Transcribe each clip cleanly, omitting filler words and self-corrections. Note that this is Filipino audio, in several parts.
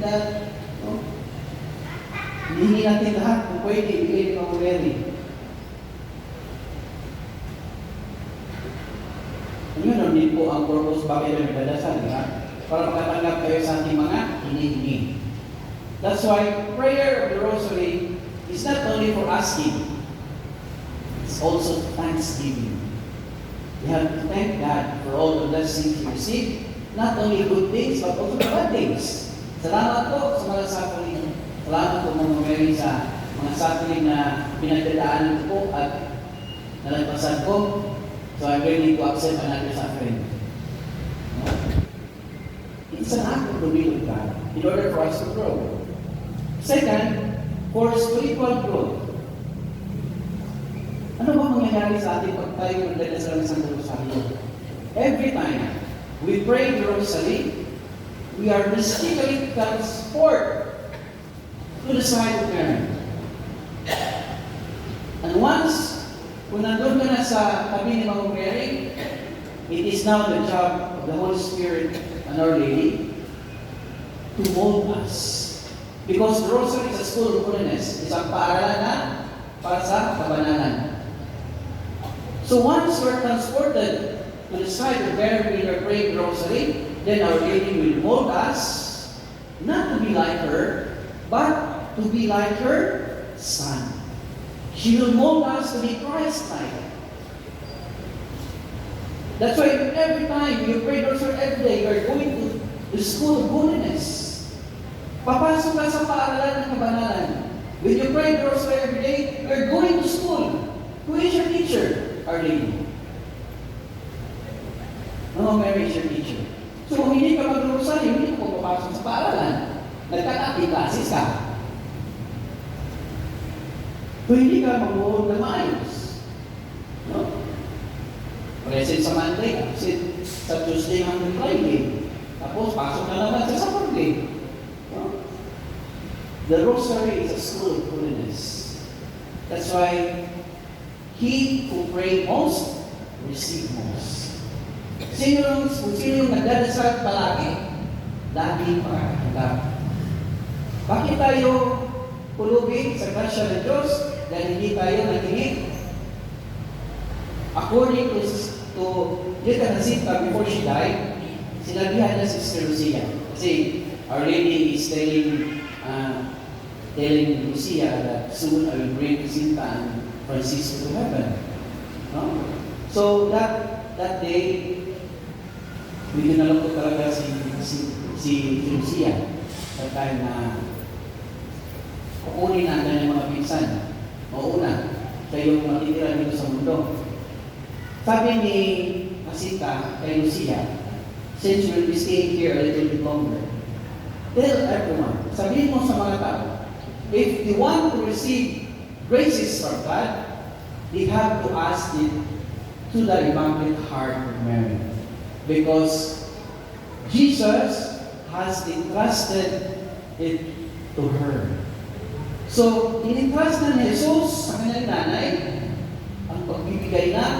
that, no? Hinihingi natin lahat kung pwede, ibigay ni Mama Mary. Yun din po ang purpose bakit kami nagdadasal, di ba? Para makatanggap kayo sa ating mga hinihingi. That's why prayer of the Rosary is not only for asking, it's also thanksgiving. We have to thank God for all the blessings we receive, not only good things, but also bad things. Salamat po sa mga suffering. Salamat po Mama Mary sa mga suffering na pinagdadaanan ko at nalagpasan ko. So I'm ready to accept another suffering. It's an act of the will of God in order for us to grow. Second, for spiritual growth. Ano ba mangyayari sa ating pag tayo magdadasal ng Santo Rosario? Every time we pray the Rosary, we are mystically transported to the side of Mary. And once, kung nandun ka na sa tabi ni Mama Mary, it is now the job of the Holy Spirit and Our Lady to mold us. Because the Rosary is a school of holiness. Isang paaralan na para sa kabananan. So once we're transported to the side of Mary when we're praying the Rosary, then Our Lady will mold us not to be like her, but to be like her Son. She will mold us to be Christ-like. That's why every time you pray the Rosary every day, you're going to the school of holiness. Papasok ka sa paaralan ng kabanalan. When you pray the Rosary every day, you're going to school. Who is your teacher? Our Lady. No, Mary is your teacher. So kung hindi ka mag-rosary, hindi ka papasok sa paaralan. Nagkakati classes ka. Kung hindi ka mag-uod na maayos. No? Present sa Monday, present sa Tuesday hanggang Friday. Tapos pasok na naman sa Saturday. No? The Rosary is a school of holiness. That's why he who pray most, receive most. Kung sino yung nagdadasal palagi, lagi makakatanggap. Bakit tayo pulubi sa grasya ng Diyos? Dahil hindi tayo nakinig. According to Dita Jacinta, before she died, sinabihan na si Sister Lucia. Kasi Our Lady is telling Lucia that soon I will bring Jacinta and Francisco to heaven. No? So that day, dinala ko talaga si Lucia sa time na kukunin natin yung mga pinsan. Mauna, siya yung matitira dito sa mundo. Sabi ni Jacinta kay Lucia, since you will be staying here a little bit longer, tell everyone, sabihin mo sa mga tao, if you want to receive graces from God, they have to ask it to the Immaculate Heart of Mary. Because Jesus has entrusted it to her. So, in-entrust na ni Jesus sa kanyang nanay ang pagbibigay ng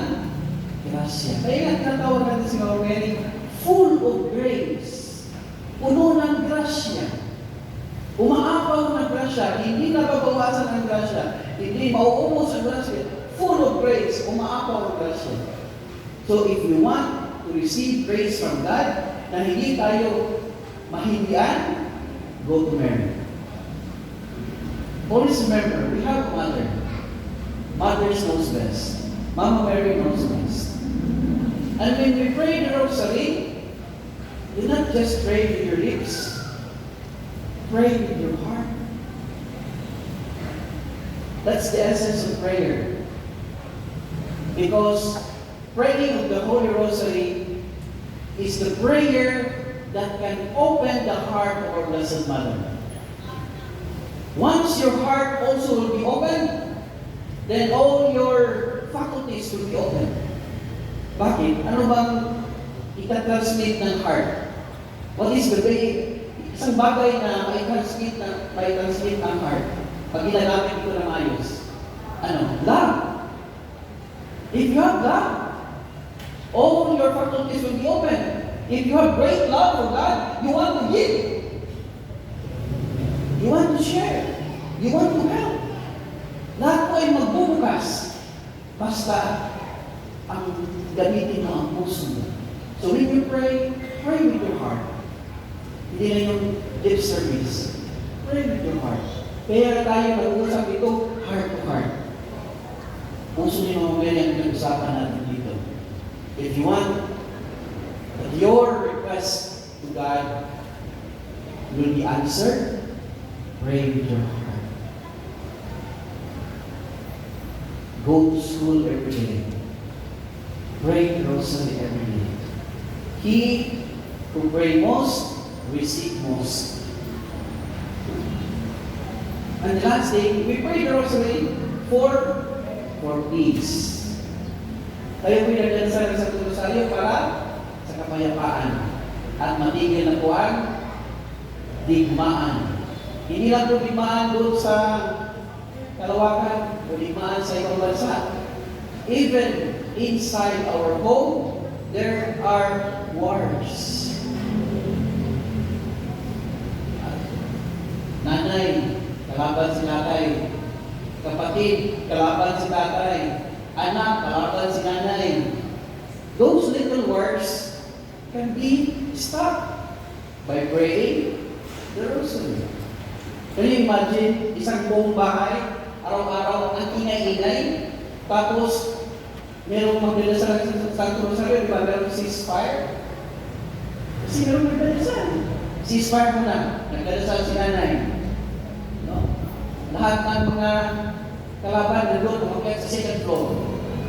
grasya. Kaya nga tinatawag natin si Mama Mary, full of grace. Puno ng grasya. Umaapaw ng grasya, hindi nababawasan ng grasya, hindi mauubos ang grasya, full of grace, umaapaw ng grasya. So if you want to receive grace from God, na hindi tayo mahindian, go to Mary. Always remember, we have a mother. Mothers knows best. Mama Mary knows best. And when we pray the Rosary, do not just pray with your lips, pray with your heart. That's the essence of prayer. Because praying of the Holy Rosary is the prayer that can open the heart of our Blessed Mother. Once your heart also will be open, then all your faculties will be open. Bakit? Ano bang itatransmit ng heart? What is the way? Isang bagay na may transmit ng heart. Pag ginagamit ito ng ayos. Ano? Love. If you have love, all your faculties will be open. If you have great love for God, you want to give. basta ang gamitin mo ang puso mo. So when you pray, pray with your heart. Hindi na yung lip service. Pray with your heart. Kaya tayo nag-uusap ito, heart to heart. Puso niyo mga ganyan ang usapan natin dito. If you want that your request to God will be answered, pray with your heart. Go to school every day. Pray the rosary every day. He who pray most, receive most. And the last day, we pray the rosary for peace. Tayo pinagdasal sa rosaryo para sa kapayapaan at matigil na po ang digmaan. Hindi lang po digmaan doon sa kalawakan o digmaan sa ibang bansa. Even inside our home, there are wars. Nanay, kalaban si tatay. Kapatid, kalaban si tatay. Anak, kalaban si nanay. Those little wars can be stopped by praying the rosary. Can you imagine, isang buong bahay, araw-araw ang ingay-ingay, tapos merong magdadasal sa Santo Rosario, di ba? Merong ceasefire. Kasi merong magdadasal. Ceasefire muna, nagdadasal si nanay. No? Lahat ng mga kalaban nandun, umakyat sa second floor.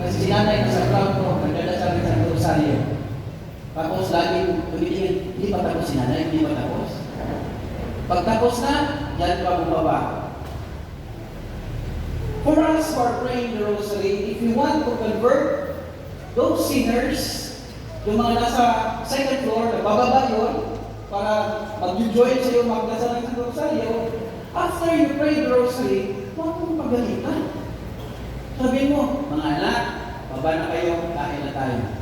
Kasi si nanay nasa ground floor, nagdadasal sa Santo Rosario. Tapos laging tumitingin, hindi pa tapos si nanay, hindi pa tapos. Pagtapos na, yan pa bumaba. For us who are praying the rosary, if we want to convert those sinners, yung mga nasa second floor, bababa yun, para mag-join sa iyo, magdasal ng rosaryo, after you pray the rosary, huwag mong pagalitan. Sabihin mo, mga anak, baba na kayo, kain na tayo.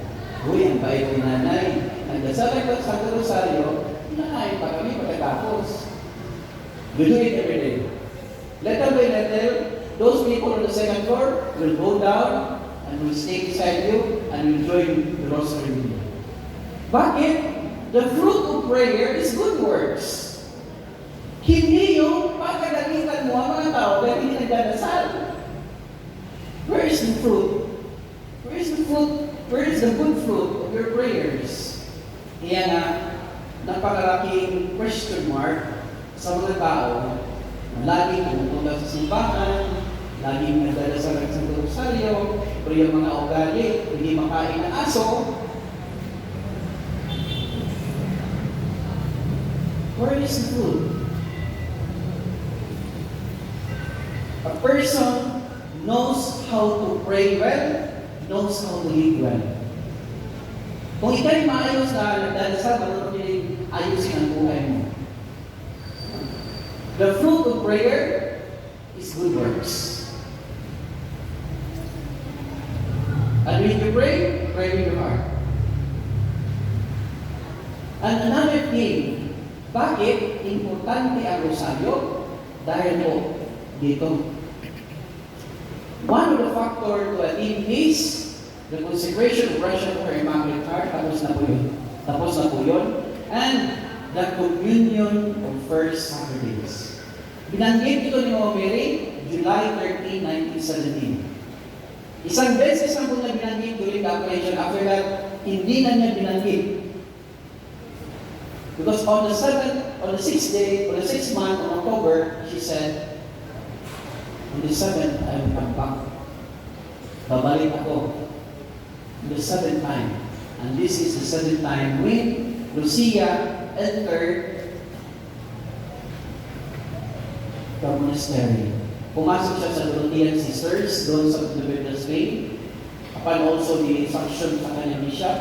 Uy, ang bait ni nanay. Nagdasal ng Santo Rosario, nakain pa kami pagkatapos. You do it every day. Little by little, those people on the second floor will go down and will stay beside you and will join the rosary with you. Bakit? The fruit of prayer is good works. Hindi yung pagkagalitan mo ang mga tao dahil hindi nagdadasal. Where is the fruit? Where is the fruit? Where is the good fruit of your prayers? Kaya na, napakalaking question mark sa mga tao na laging pumupunta sa simbahan, laging nagdadasal ng Santo Rosario, pero yung mga ugali, hindi makain ng aso. Where is the fruit? A person knows how to pray well, knows how to live well. Kung ikaw'y maayos na nagdadasal, marunong din ayusin ang buhay mo. The fruit of prayer is good works. And when you pray, pray with your heart. And another thing, bakit importante ang rosaryo? Dahil po dito. One of the factors to attain this, the consecration of Russia for Immaculate Heart, tapos na po yun. And the communion of first Saturdays. Binanggit ito ni Mama Mary, July 13, 1917. Isang beses lang po na binanggit during the operation. After that, hindi na niya binanggit. Because on the 6th month of October, she said, on the 7th, I will come back. Babalik ako. On the 7th time. And this is the 7th time when Lucia entered the monastery. Pumasok siya sa Dorothean Sisters, doon sa Nueva Spain. Upon also the instruction sa kanyang bishop.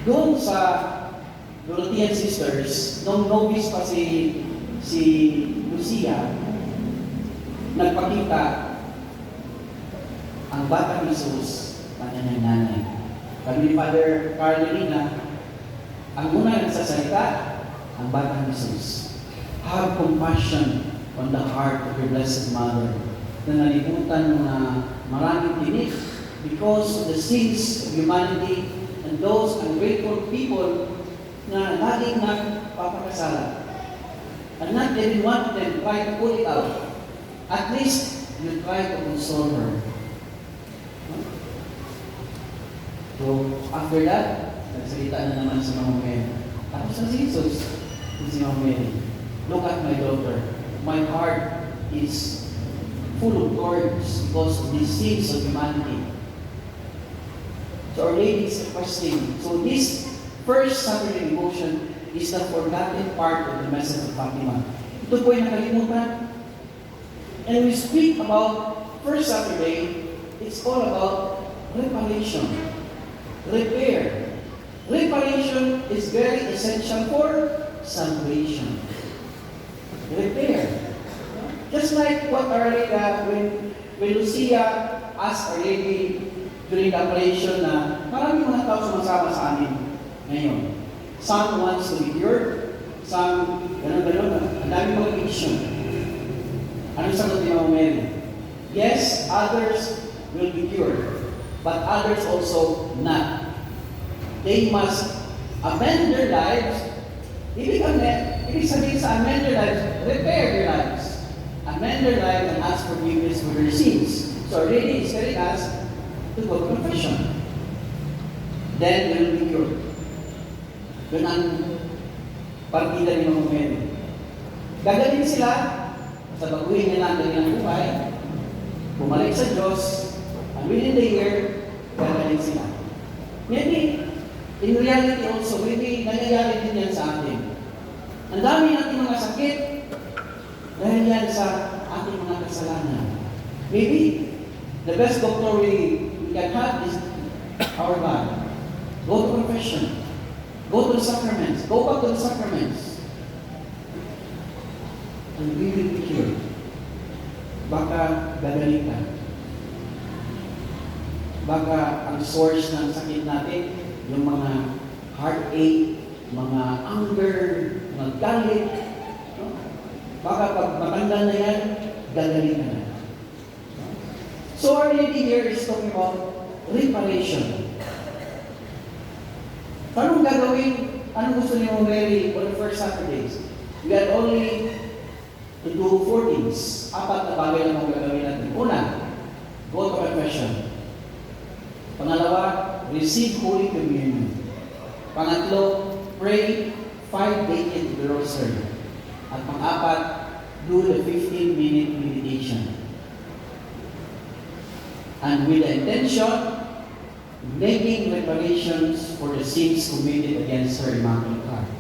Doon sa Dorothean Sisters, nung novice pa si Lucia, nagpakita ang batang Jesus, kanyang nanay. Kami ni Father Carolina, ang una nagsasalita, ang batang Jesus. Have compassion on the heart of your Blessed Mother na nalimutan mo na maraming tinik because of the sins of humanity and those ungrateful people na laging nagpapakasala. And not even one of them try to pull it out. At least, you try to console her. So, after that, nagsalita na naman si Mama Mary. Tapos na si Jesus, si Mama Mary. Look at my daughter. My heart is full of thorns because of the sins of humanity. So Our Lady is requesting. So this first Saturday devotion is the forgotten part of the message of Fatima. Ito po ay nakalimutan. And we speak about first Saturday, it's all about reparation. Repair. Reparation is very essential for salvation. Repair. Just like what Our Lady, when Lucia asked Our Lady during the apparition na maraming mga tao sumasama sa amin ngayon. Some wants to be cured, some gano'n-gano'n, ang dami mga addiction. Anong sagot ni Mama Mary? Yes, others will be cured, but others also not. They must amend their lives. Ibig sabihin sa amend their lives, repair their lives. Amend their lives and ask forgiveness for their sins. So Our Lady is telling us to go to confession. Then they will be cured. Yun ang partida ni Mama Mary. Gagaling sila sa baguhin nila ang kanilang buhay, bumalik sa Diyos, and within the year, gagaling sila. Maybe, in reality also, maybe nangyayari din yan sa atin. Ang dami natin mga sakit dahil yan sa ating mga kasalanan. Maybe, the best doctor we can have is our God. Go to confession. Go to the sacraments. Go back to the sacraments. And we will be cured. Baka gagaling ka. Baka ang source ng sakit natin, yung mga heartache, mga anger, mga galit. No? Baka pag matanggal na yan, gagaling ka na. So Our Lady here is talking about reparation. Anong gagawin? Anong gusto ni Mama Mary on the first Saturdays? We had only to do 4 things. 4 na bagay lang ang gagawin natin. Una, go to confession. Pangalawa, receive Holy Communion. Pangatlo, pray 5 decades of the Rosary. At pang-apat, do the 15-minute meditation. And with the intention, making reparations for the sins committed against her Immaculate Heart.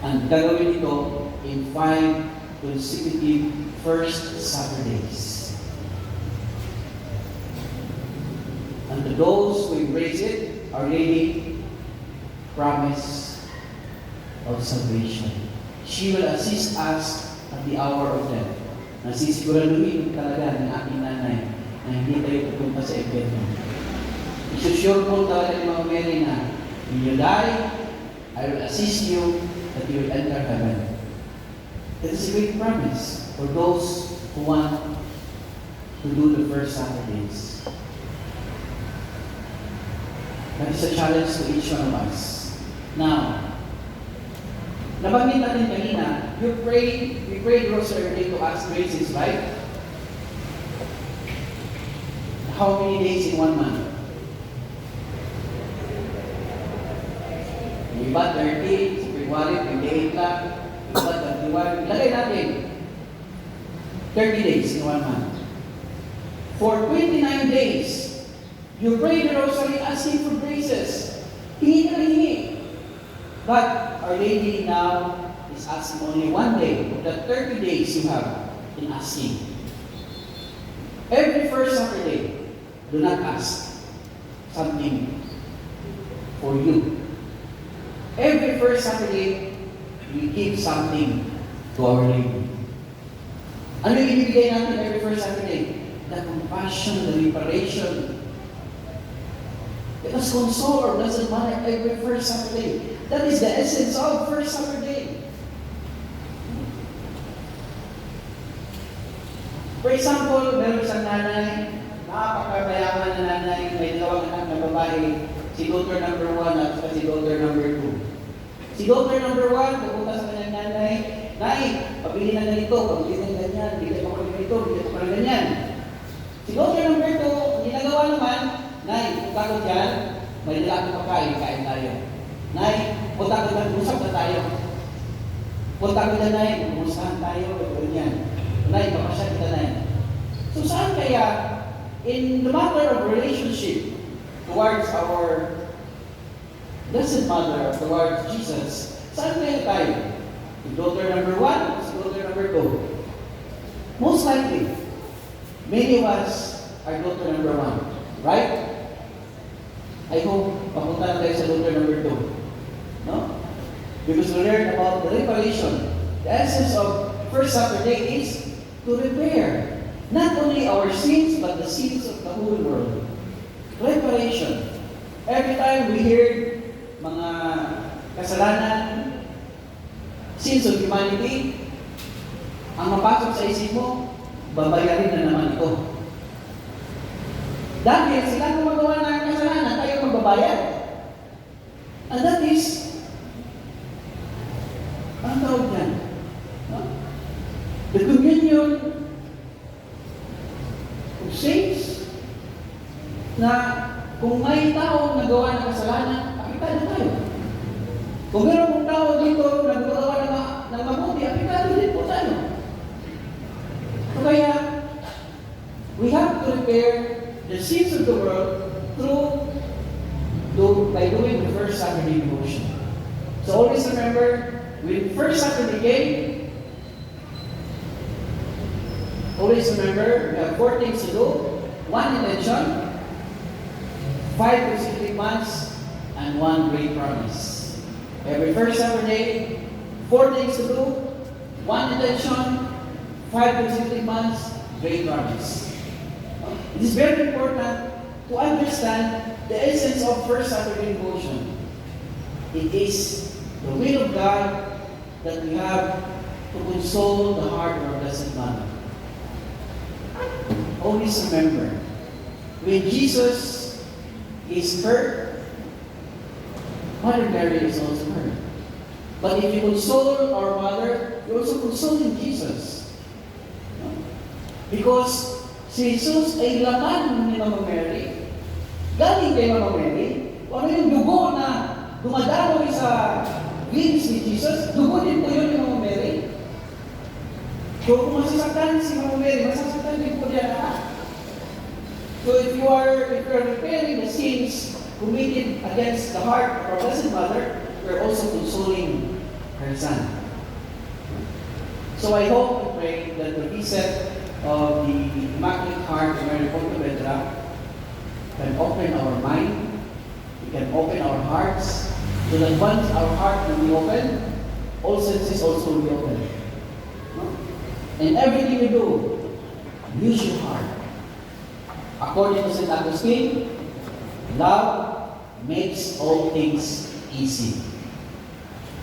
And gagawin ito in 5 consecutive first Saturdays. And to those who embrace it, Our Lady promise of salvation. She will assist us at the hour of death. Nasisiguraduhin talaga ng ating nanay na hindi tayo pupunta sa impyerno. Isusure po talaga ni Mama Mary na when you die, I will assist you that you will enter heaven. It is a great promise for those who want to do the first Saturdays. That is a challenge to each one of us. Now, nabanggit natin kanina, we pray rosary every day to ask graces, right? How many days in 1 month? Iba 30, sa February, 28 lang. Iba 31. Ilagay natin 30 days in 1 month. For 29 days, you pray the rosary asking for graces. Hingi ka na hingi. But Our Lady now is asking only 1 day of the 30 days you have in asking. Every first Saturday, do not ask something for you. Every first Saturday, we give something to Our Lady. Ano yung ibibigay natin every first Saturday? The compassion, the reparation. Because console doesn't matter every first Saturday. That is the essence of first Saturday. For example, meron isang nanay, napakayaman na nanay, may dalawang anak na babae, si daughter number 1 at si daughter number 2. Si daughter number 1, pupunta sa kanyang nanay, Nay, pabili na ganito, pabili na ganyan, bigyan mo ko ng ganito, bigyan mo ko ng ganyan. Si daughter number 2, ginagawa naman, Nay, punta ko dyan, may dala akong pagkain, kain tayo. Nay, punta ko dyan, usap na tayo. Punta ko dyan, Nay, kumustahan tayo, ganyan. Nay, papasya kita, Nay. So saan kaya, in the matter of relationship towards our Blessed Mother, towards Jesus, saan kaya tayo? Si daughter number 1, si daughter number 2. Most likely, many of us are daughter number 1. Right? I hope papunta na tayo sa daughter number 2. No? Because we learn about the reparation. The essence of First Saturday is to repair not only our sins, but the sins of the whole world. Reparation. Every time we hear mga kasalanan, sins of humanity, ang mapasok sa isip mo, babayarin na naman ito. Dahil sila gumagawa ng kasalanan, tayo magbabayad. And that is, ang tawag yan? No? The communion of saints, na kung may taong nagawa ng kasalanan, apektado tayo. Kung meron pong tao dito na nagawa ng mabuti, apektado din po tayo. So kaya, we have to repair the sins of the world by doing the First Saturday devotion. So always remember, when First Saturday came, always remember, we have 4 things to do. 1 intention, 5 consecutive months, and 1 great promise. Every first Saturday, 4 things to do, 1 intention, 5 consecutive months, great promise. It is very important to understand the essence of First Saturday devotion. It is the will of God that we have to console the heart of our Blessed Mother. Always remember, when Jesus is hurt, Mother Mary is also hurt. But if you console our Mother, you're also consoling Jesus. Because si Jesus ay laman ni Mama Mary. Galing kay Mama Mary, ano yung dugo na dumadaloy sa veins ni Jesus, dugo din po yun ni Mama Mary. So kung masasaktan si Mama Mary, masasaktan din po niya lahat. So if you are repairing the sins committed against the heart of our Blessed Mother, we're also consoling her son. So I hope and pray that the reset of the Immaculate Heart of Mary Pontevedra can open our mind, it can open our hearts, so that once our heart will be open, all senses also will be open. No? And everything you do, use your heart. According to St. Augustine, love makes all things easy.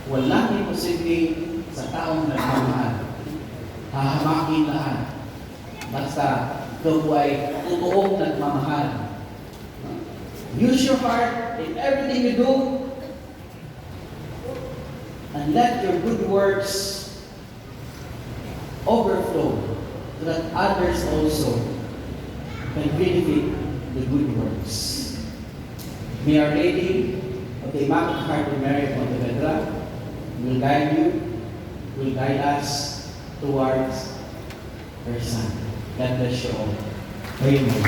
Walang imposible sa taong nagmamahal. Hahamakin lahat. Basta ikaw ay totoong nagmamahal. Use your heart in everything you do, and let your good works overflow so that others also can benefit the good works. May Our Lady of the Immaculate Heart of Mary Pontevedra will guide you, will guide us towards her Son. God bless you all. Amen.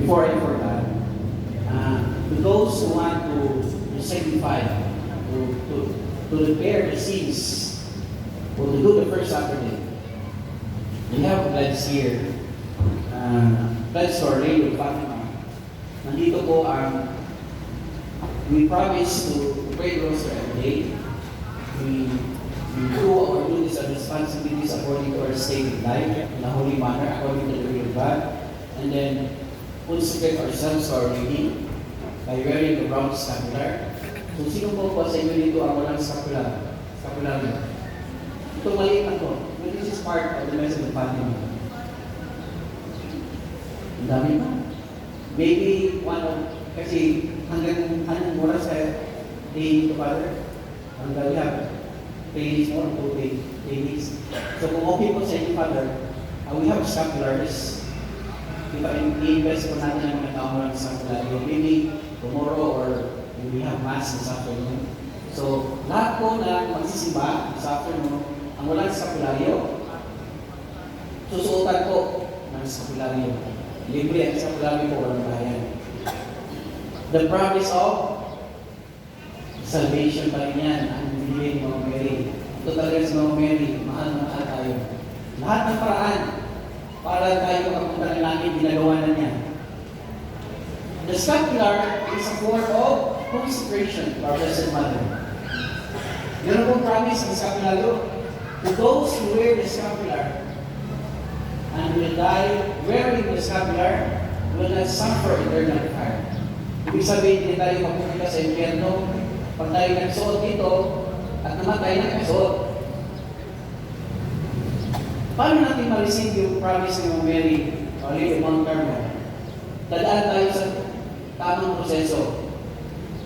Before I forgot, to those who want to sanctify, to repair the sins, or to do the First Saturday, we have plans here. Plans for Radio Fatima. Nandito po ang we promise to pray the rosary every day. We do our duties and responsibilities according to our state of life in a holy manner, according to the will of God. And then consecrate ourselves to our Lady by wearing the brown scapular. So, sino po sa inyo dito ang walang scapular? Scapular na. Ito maliit na to. But this is part of the message of Fatima. Ang dami pa. Maybe kasi hanggang anong oras kaya day to Father? Hanggang we have 3 days more, 2 days. So kung okay po sa inyo, Father, we have scapulars. I-invest po natin ang mga taong walang scapular. Maybe tomorrow or we have mass this afternoon. So lahat po na magsisimba this afternoon, ang walang scapularyo, susuotan po ng scapularyo. Libre ang scapularyo po, walang bayan. The promise of salvation pa rin yan, ang binigay ni Mama Mary. Ito talaga si Mama Mary, mahal na mahal tayo. Lahat ng paraan para tayo makapunta ng langit, ginagawa na niya. The scapular is a form of consecration to our Blessed Mother. Meron pong promise ng scapularyo. To those who wear the scapular and will die wearing the scapular will not suffer eternal fire. Ibig sabihin, hindi tayo mapupunta sa impyerno pag tayo nagsuot dito at namatay na nagsuot. Paano natin ma-receive yung promise ni Mama Mary o Lady of Mount Carmel? Dadaan tayo sa tamang proseso.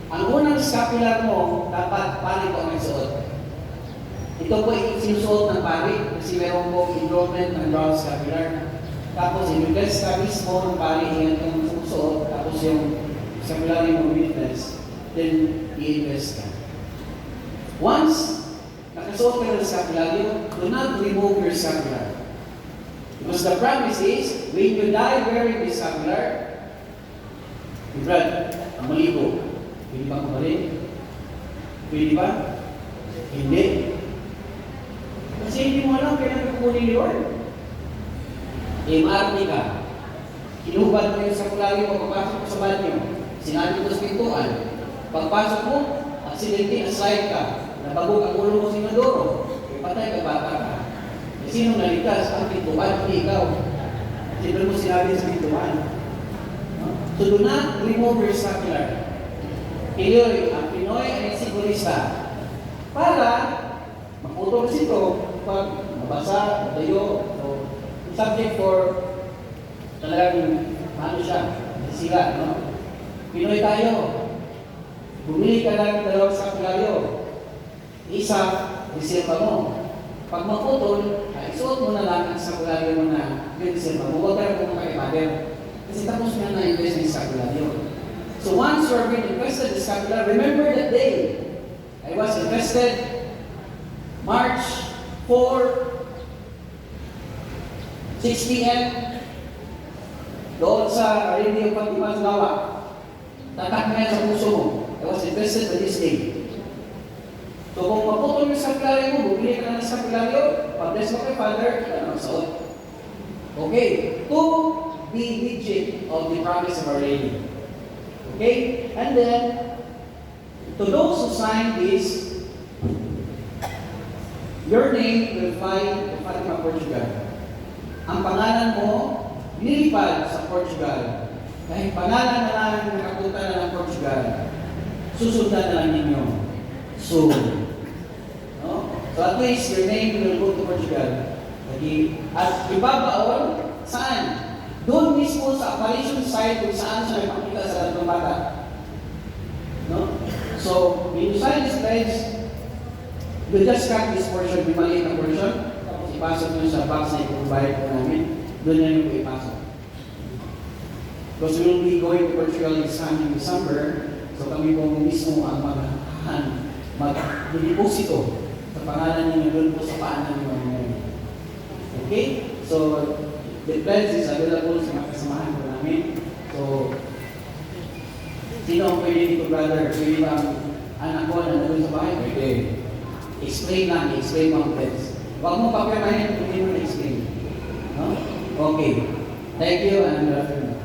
Ang unang scapular mo, dapat pari po ang nagsuot. Ito po sinusuot ng pari kasi meron po enrollment ng brown scapular. Tapos, i-bless ka mismo ng pari, yan yung susuot, tapos yung scapular mo witness, then i-invest ka. Once nakasuot ka ng scapularyo, do not remove your scapular. Because the promise is, when you die wearing the scapular, Brad, ang maligo, pwede ba kumalik? Pwede ba? Hindi. Kasi hindi mo alam kailan ka kukunin ni Lord. MRT ka. Kinubad mo yung scapularyo pagpapasok sa banyo. Sinabi ko sa pintuan. Pagpasok mo, aksidente, aslide ka. Nabagog ang ulo mo sa inodoro. Patay ka, bata ka. E sinong naligtas? Ang pintuan, hindi ikaw. Kasi doon mo sinabi sa pintuan. So do not remove your scapular. Pinoy, ang Pinoy ay sigurista. Para maputol ito pag mabasa, madayo, o subject for talagang ano siya, sila, no? Pinoy tayo. Bumili ka lang ng 2 scapularyo. Isa, reserva mo. Pag maputol, isuot mo na lang ang scapularyo mo na reserva mo. Huwag ka lang kung makaipader. Kasi tapos nga na-invest ng scapularyo. So once you are being invested in scapular, remember that day. I was invested March 4, 6 p.m. doon sa Radio Fatima sa Lawa. Tatak na yan sa puso mo. I was invested by this day. So kung maputol yung scapularyo mo, bumili ka na ng scapularyo, pag-bless mo kay Father, ano, suot. Okay. To be legit of the promise of Our Lady. Okay? And then, to those who sign this, your name will fly to Fatima, Portugal. Ang pangalan mo, nilipad sa Portugal. Dahil pangalan na lang nakapunta na ng Portugal, susundan na lang ninyo. Soon. No? So at least your name will go to Portugal. At ibabaon, saan? Doon mismo sa apparition site kung saan siya ipakita sa tatlong bata. No? So, when you sign this pledge, you just cut this portion, may maliit na portion, tapos ipasok nyo sa box na ipag-bayad po namin, doon na yung ipasok. Because we will be going to Portugal this coming December, so kami po mismo ang mag-deposito sa pangalan ninyo doon po sa paanan ng mga ngayon. Okay? So, the pledge is available sa mga kasamahan po namin. So, sino ang pwede dito, brother? Pwede ba ang anak ko na nandun sa bahay? Pwede. Explain mo ang pledge. Huwag mo papirmahin, hindi mo na-explain. No? Okay. Thank you and good afternoon.